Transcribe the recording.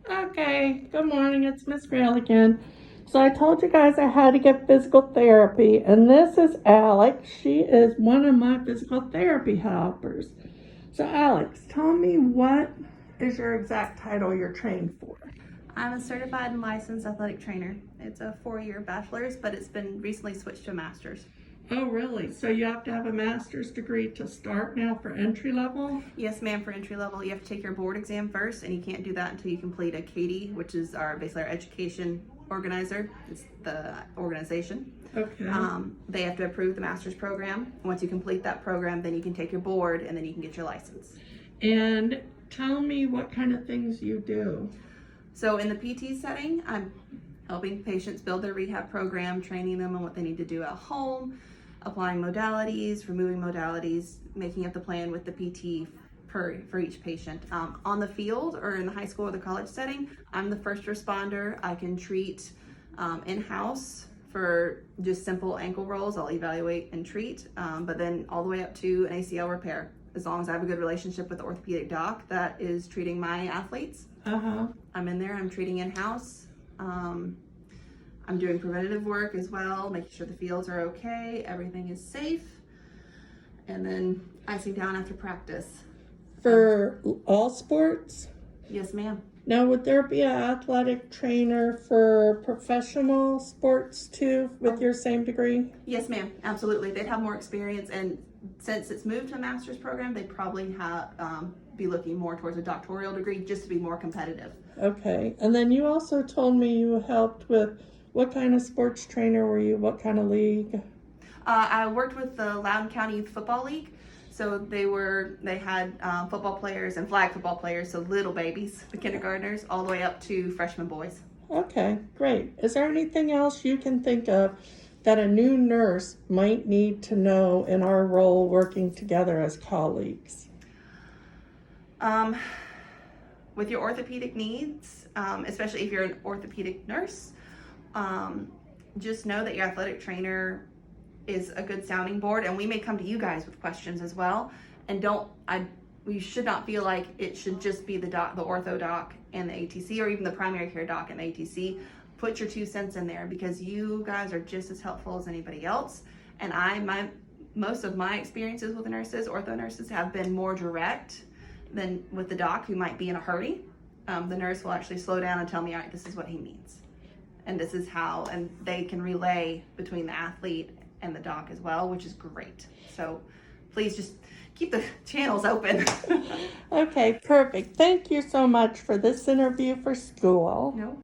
Okay, good morning. It's Miss Grail again. So I told you guys I had to get physical therapy, and this is Alex. She is one of my physical therapy helpers. So Alex, tell me, what is your exact title you're trained for? I'm a certified and licensed athletic trainer. It's a 4-year bachelor's, but it's been recently switched to a master's. Oh, really? So you have to have a master's degree to start now for entry level? Yes, ma'am, for entry level, you have to take your board exam first, and you can't do that until you complete a CATIE, which is basically our education organizer. It's the organization. Okay. They have to approve the master's program. Once you complete that program, then you can take your board, and then you can get your license. And tell me what kind of things you do. So in the PT setting, I'm helping patients build their rehab program, training them on what they need to do at home, applying modalities, removing modalities, making up the plan with the PT for each patient. On the field or in the high school or the college setting, I'm the first responder. I can treat in-house for just simple ankle rolls. I'll evaluate and treat, but then all the way up to an ACL repair. As long as I have a good relationship with the orthopedic doc that is treating my athletes. I'm in there, I'm treating in-house. I'm doing preventative work as well, making sure the fields are okay, everything is safe, and then icing down after practice. For all sports? Yes, ma'am. Now, would there be an athletic trainer for professional sports too with your same degree? Yes, ma'am, absolutely. They'd have more experience, and since it's moved to a master's program, they probably have be looking more towards a doctoral degree just to be more competitive. Okay, and then you also told me you helped with, what kind of sports trainer were you? What kind of league? I worked with the Loudoun County Youth Football League. So they had football players and flag football players, so little babies, the kindergartners, all the way up to freshman boys. Okay, great. Is there anything else you can think of that a new nurse might need to know in our role working together as colleagues? With your orthopedic needs, especially if you're an orthopedic nurse, just know that your athletic trainer is a good sounding board, and we may come to you guys with questions as well. And we should not feel like it should just be the ortho doc and the ATC, or even the primary care doc and the ATC. Put your 2 cents in there, because you guys are just as helpful as anybody else. And most of my experiences with the nurses, ortho nurses, have been more direct than with the doc, who might be in a hurry. The nurse will actually slow down and tell me, all right, this is what he needs, and this is how, and they can relay between the athlete and the doc as well, which is great. So please just keep the channels open. Okay, perfect. Thank you so much for this interview for school. No